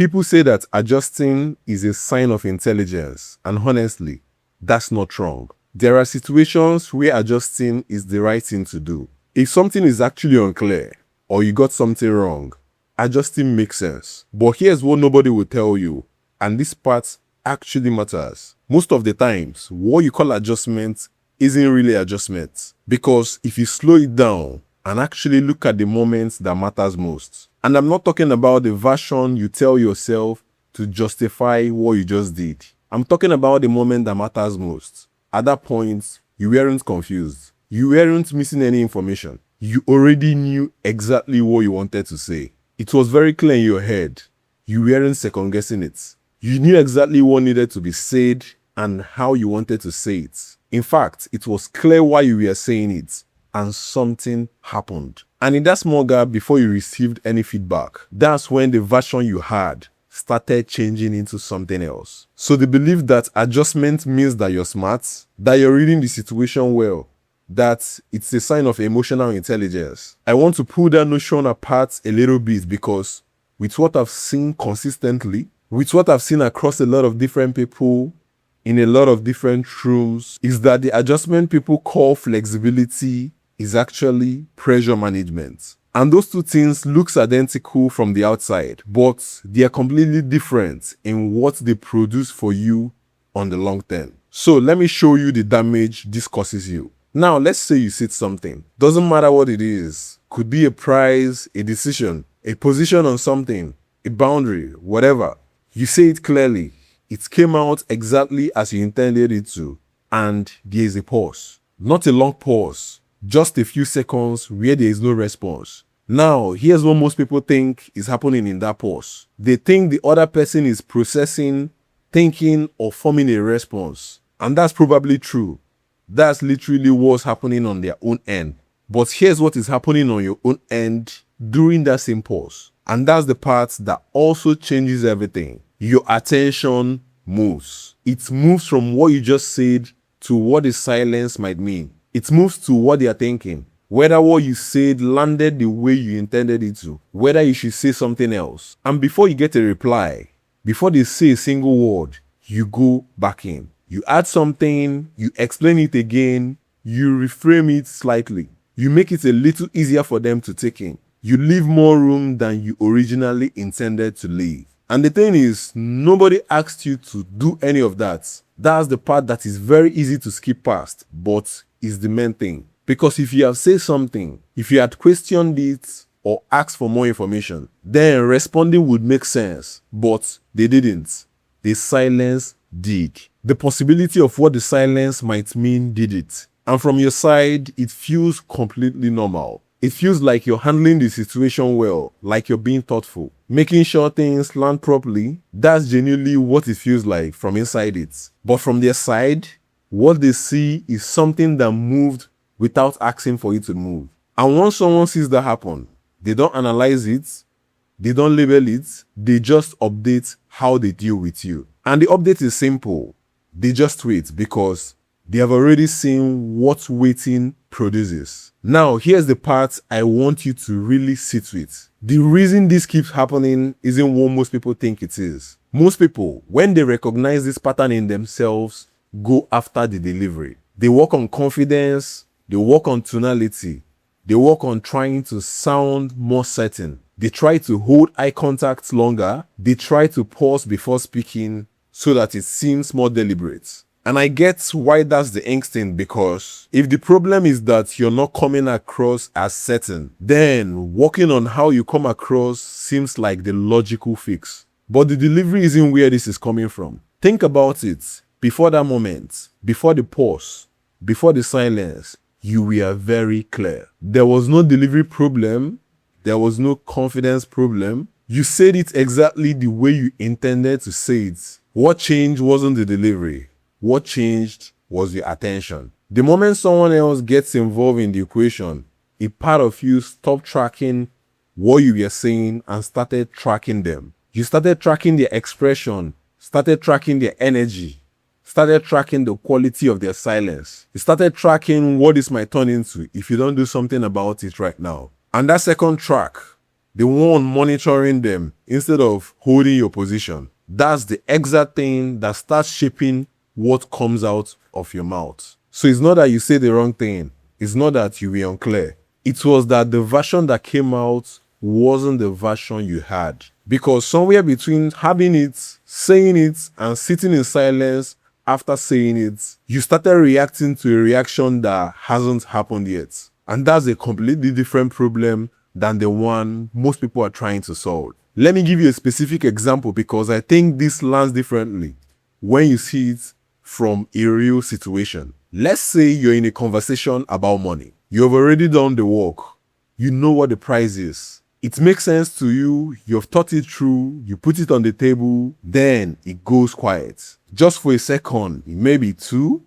People say that adjusting is a sign of intelligence, and honestly, that's not wrong. There are situations where adjusting is the right thing to do. If something is actually unclear, or you got something wrong, adjusting makes sense. But here's what nobody will tell you, and this part actually matters. Most of the times, what you call adjustment isn't really adjustment. Because if you slow it down and actually look at the moments that matters most, and I'm not talking about the version you tell yourself to justify what you just did. I'm talking about the moment that matters most. At that point, you weren't confused. You weren't missing any information. You already knew exactly what you wanted to say. It was very clear in your head. You weren't second-guessing it. You knew exactly what needed to be said and how you wanted to say it. In fact, it was clear why you were saying it, and something happened. And in that small gap before you received any feedback, that's when the version you had started changing into something else. So the belief that adjustment means that you're smart, that you're reading the situation well, that it's a sign of emotional intelligence. I want to pull that notion apart a little bit because with what I've seen consistently, with what I've seen across a lot of different people, in a lot of different rooms, is that the adjustment people call flexibility is actually pressure management. And those two things looks identical from the outside, but they are completely different in what they produce for you on the long term. So let me show you the damage this causes you. Now, let's say you said something. Doesn't matter what it is. Could be a prize, a decision, a position on something, a boundary, whatever. You say it clearly. It came out exactly as you intended it to. And there is a pause. Not a long pause. Just a few seconds where there is no response. Now, here's what most people think is happening in that pause. They think the other person is processing, thinking, or forming a response. And that's probably true. That's literally what's happening on their own end. But here's what is happening on your own end during that same pause. And that's the part that also changes everything. Your attention moves. It moves from what you just said to what the silence might mean. It moves to what they are thinking. Whether what you said landed the way you intended it to. Whether you should say something else. And before you get a reply, before they say a single word, you go back in. You add something, you explain it again, you reframe it slightly. You make it a little easier for them to take in. You leave more room than you originally intended to leave. And the thing is, nobody asked you to do any of that. That's the part that is very easy to skip past, but is the main thing. Because if you have said something, if you had questioned it or asked for more information, then responding would make sense. But they didn't. The silence did. The possibility of what the silence might mean did it. And from your side, it feels completely normal. It feels like you're handling the situation well, like you're being thoughtful, making sure things land properly. That's genuinely what it feels like from inside it. But from their side, what they see is something that moved without asking for it to move. And once someone sees that happen, they don't analyze it, they don't label it, they just update how they deal with you. And the update is simple. They just wait because they have already seen what waiting produces. Now, here's the part I want you to really sit with. The reason this keeps happening isn't what most people think it is. Most people, when they recognize this pattern in themselves, go after the delivery. They work on confidence, they work on tonality, they work on trying to sound more certain. They try to hold eye contact longer, they try to pause before speaking so that it seems more deliberate. And I get why that's the instinct, because if the problem is that you're not coming across as certain, then working on how you come across seems like the logical fix. But the delivery isn't where this is coming from. Think about it. Before that moment, before the pause, before the silence, you were very clear. There was no delivery problem. There was no confidence problem. You said it exactly the way you intended to say it. What changed wasn't the delivery. What changed was your attention. The moment someone else gets involved in the equation, a part of you stopped tracking what you were saying and started tracking them. You started tracking their expression, started tracking their energy, started tracking the quality of their silence. You started tracking what this might turn into if you don't do something about it right now. And that second track, the one monitoring them instead of holding your position. That's the exact thing that starts shaping what comes out of your mouth. So it's not that you say the wrong thing. It's not that you were unclear. It was that the version that came out wasn't the version you had. Because somewhere between having it, saying it, and sitting in silence after saying it, you started reacting to a reaction that hasn't happened yet. And that's a completely different problem than the one most people are trying to solve. Let me give you a specific example because I think this lands differently when you see it from a real situation. Let's say you're in a conversation about money. You've already done the work. You know what the price is. It makes sense to you. You've thought it through. You put it on the table. Then it goes quiet. Just for a second, maybe two.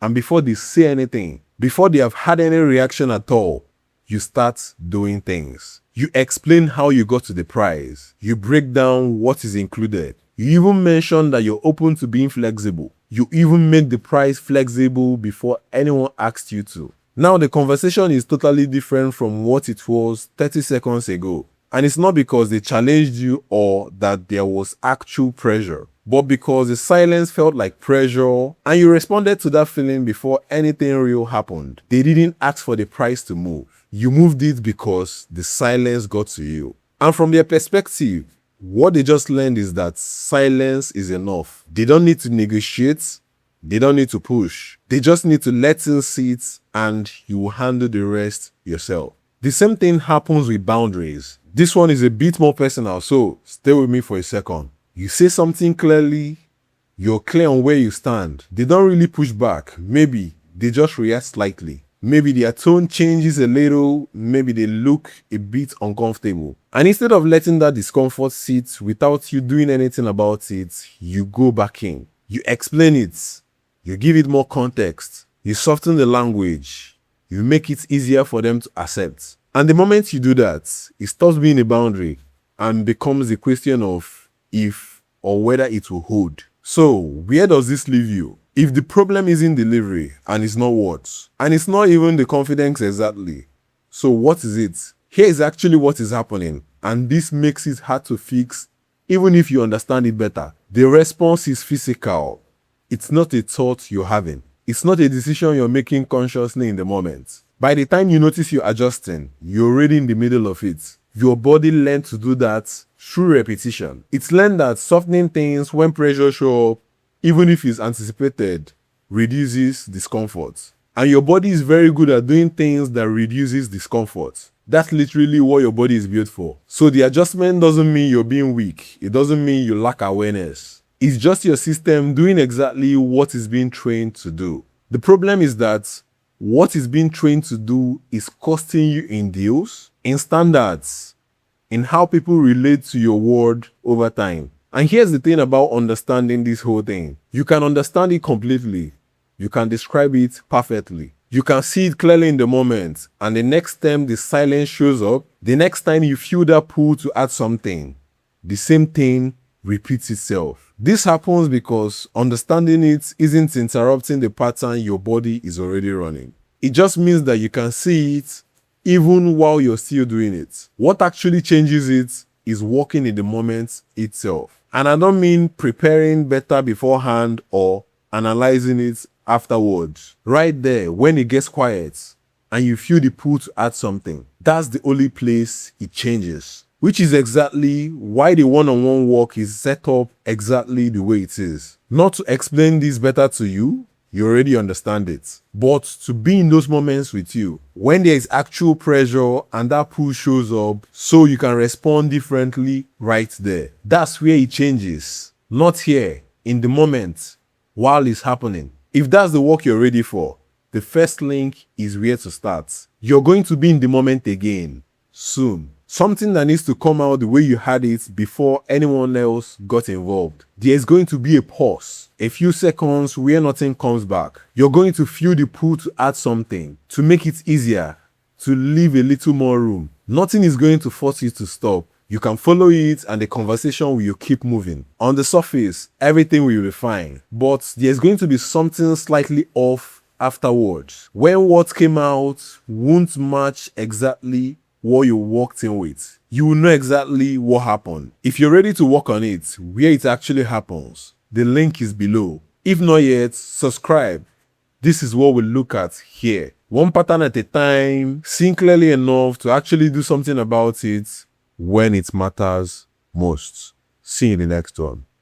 And before they say anything, before they have had any reaction at all, you start doing things. You explain how you got to the price. You break down what is included. You even mention that you're open to being flexible. You even make the price flexible before anyone asked you to. Now the conversation is totally different from what it was 30 seconds ago. And it's not because they challenged you or that there was actual pressure, but because the silence felt like pressure and you responded to that feeling before anything real happened. They didn't ask for the price to move. You moved it because the silence got to you. And from their perspective, what they just learned is that silence is enough. They don't need to negotiate. They don't need to push. They just need to let things sit and you will handle the rest yourself. The same thing happens with boundaries. This one is a bit more personal, so stay with me for a second. You say something clearly, you're clear on where you stand. They don't really push back. Maybe they just react slightly. Maybe their tone changes a little, maybe they look a bit uncomfortable. And instead of letting that discomfort sit without you doing anything about it, you go back in. You explain it. You give it more context. You soften the language. You make it easier for them to accept. And the moment you do that, it stops being a boundary and becomes a question of if or whether it will hold. So, where does this leave you? If the problem isn't delivery and it's not words, and it's not even the confidence exactly, so what is it? Here is actually what is happening, and this makes it hard to fix even if you understand it better. The response is physical. It's not a thought you're having. It's not a decision you're making consciously in the moment. By the time you notice you're adjusting, you're already in the middle of it. Your body learned to do that through repetition. It's learned that softening things when pressure shows up, even if it's anticipated, reduces discomfort. And your body is very good at doing things that reduces discomfort. That's literally what your body is built for. So the adjustment doesn't mean you're being weak. It doesn't mean you lack awareness. It's just your system doing exactly what it's being trained to do. The problem is that what it's being trained to do is costing you in deals, in standards, in how people relate to your word over time. And here's the thing about understanding this whole thing. You can understand it completely. You can describe it perfectly. You can see it clearly in the moment. And the next time the silence shows up, the next time you feel that pull to add something, the same thing repeats itself. This happens because understanding it isn't interrupting the pattern your body is already running. It just means that you can see it even while you're still doing it. What actually changes it is walking in the moment itself. And I don't mean preparing better beforehand or analyzing it afterwards. Right there, when it gets quiet and you feel the pull to add something, that's the only place it changes. Which is exactly why the one-on-one work is set up exactly the way it is. Not to explain this better to you, you already understand it. But to be in those moments with you, when there is actual pressure and that pull shows up, so you can respond differently right there. That's where it changes. Not here, in the moment, while it's happening. If that's the work you're ready for, the first link is where to start. You're going to be in the moment again, soon. Something that needs to come out the way you had it before anyone else got involved. There's going to be a pause, a few seconds where nothing comes back. You're going to feel the pull to add something, to make it easier, to leave a little more room. Nothing is going to force you to stop. You can follow it and the conversation will keep moving. On the surface, everything will be fine, but there's going to be something slightly off afterwards. When what came out won't match exactly what you walked in with. You will know exactly what happened. If you're ready to work on it, where it actually happens, the link is below. If not yet, subscribe. This is what we look at here. One pattern at a time, seeing clearly enough to actually do something about it when it matters most. See you in the next one.